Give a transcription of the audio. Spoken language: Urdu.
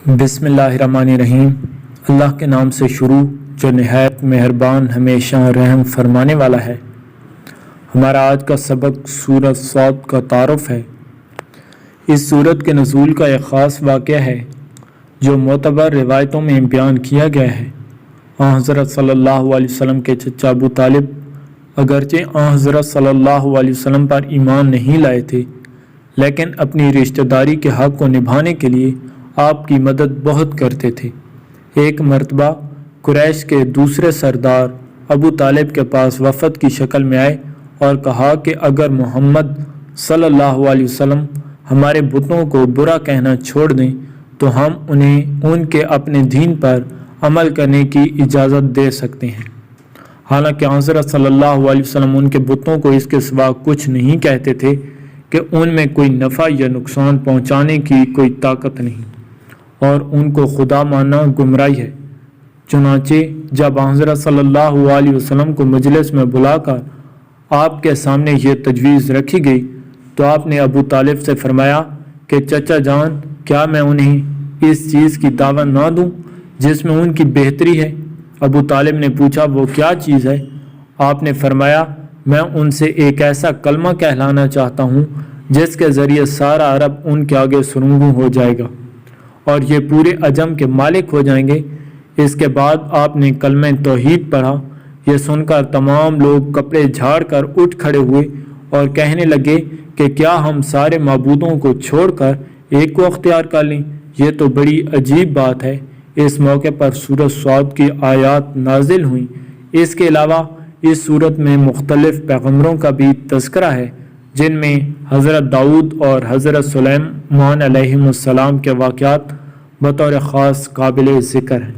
بسم اللہ الرحمن الرحیم۔ اللہ کے نام سے شروع جو نہایت مہربان ہمیشہ رحم فرمانے والا ہے۔ ہمارا آج کا سبق سورۃ صاد کا تعارف ہے۔ اس سورت کے نزول کا ایک خاص واقعہ ہے جو معتبر روایتوں میں بیان کیا گیا ہے۔ آن حضرت صلی اللہ علیہ وسلم کے چچا ابو طالب اگرچہ آن حضرت صلی اللہ علیہ وسلم پر ایمان نہیں لائے تھے، لیکن اپنی رشتہ داری کے حق کو نبھانے کے لیے آپ کی مدد بہت کرتے تھے۔ ایک مرتبہ قریش کے دوسرے سردار ابو طالب کے پاس وفد کی شکل میں آئے اور کہا کہ اگر محمد صلی اللہ علیہ وسلم ہمارے بتوں کو برا کہنا چھوڑ دیں تو ہم انہیں ان کے اپنے دین پر عمل کرنے کی اجازت دے سکتے ہیں۔ حالانکہ حضرت صلی اللہ علیہ وسلم ان کے بتوں کو اس کے سوا کچھ نہیں کہتے تھے کہ ان میں کوئی نفع یا نقصان پہنچانے کی کوئی طاقت نہیں اور ان کو خدا ماننا گمراہی ہے۔ چنانچہ جب حضرت صلی اللہ علیہ وسلم کو مجلس میں بلا کر آپ کے سامنے یہ تجویز رکھی گئی تو آپ نے ابو طالب سے فرمایا کہ چچا جان، کیا میں انہیں اس چیز کی دعوت نہ دوں جس میں ان کی بہتری ہے؟ ابو طالب نے پوچھا وہ کیا چیز ہے؟ آپ نے فرمایا میں ان سے ایک ایسا کلمہ کہلانا چاہتا ہوں جس کے ذریعے سارا عرب ان کے آگے سرنگوں ہو جائے گا اور یہ پورے عجم کے مالک ہو جائیں گے۔ اس کے بعد آپ نے کلمہ توحید پڑھا۔ یہ سن کر تمام لوگ کپڑے جھاڑ کر اٹھ کھڑے ہوئے اور کہنے لگے کہ کیا ہم سارے معبودوں کو چھوڑ کر ایک کو اختیار کر لیں؟ یہ تو بڑی عجیب بات ہے۔ اس موقع پر سورۃ صاد کی آیات نازل ہوئیں۔ اس کے علاوہ اس سورت میں مختلف پیغمبروں کا بھی تذکرہ ہے جن میں حضرت داؤد اور حضرت سلیمان علیہ السلام کے واقعات بطور خاص قابل ذکر ہیں۔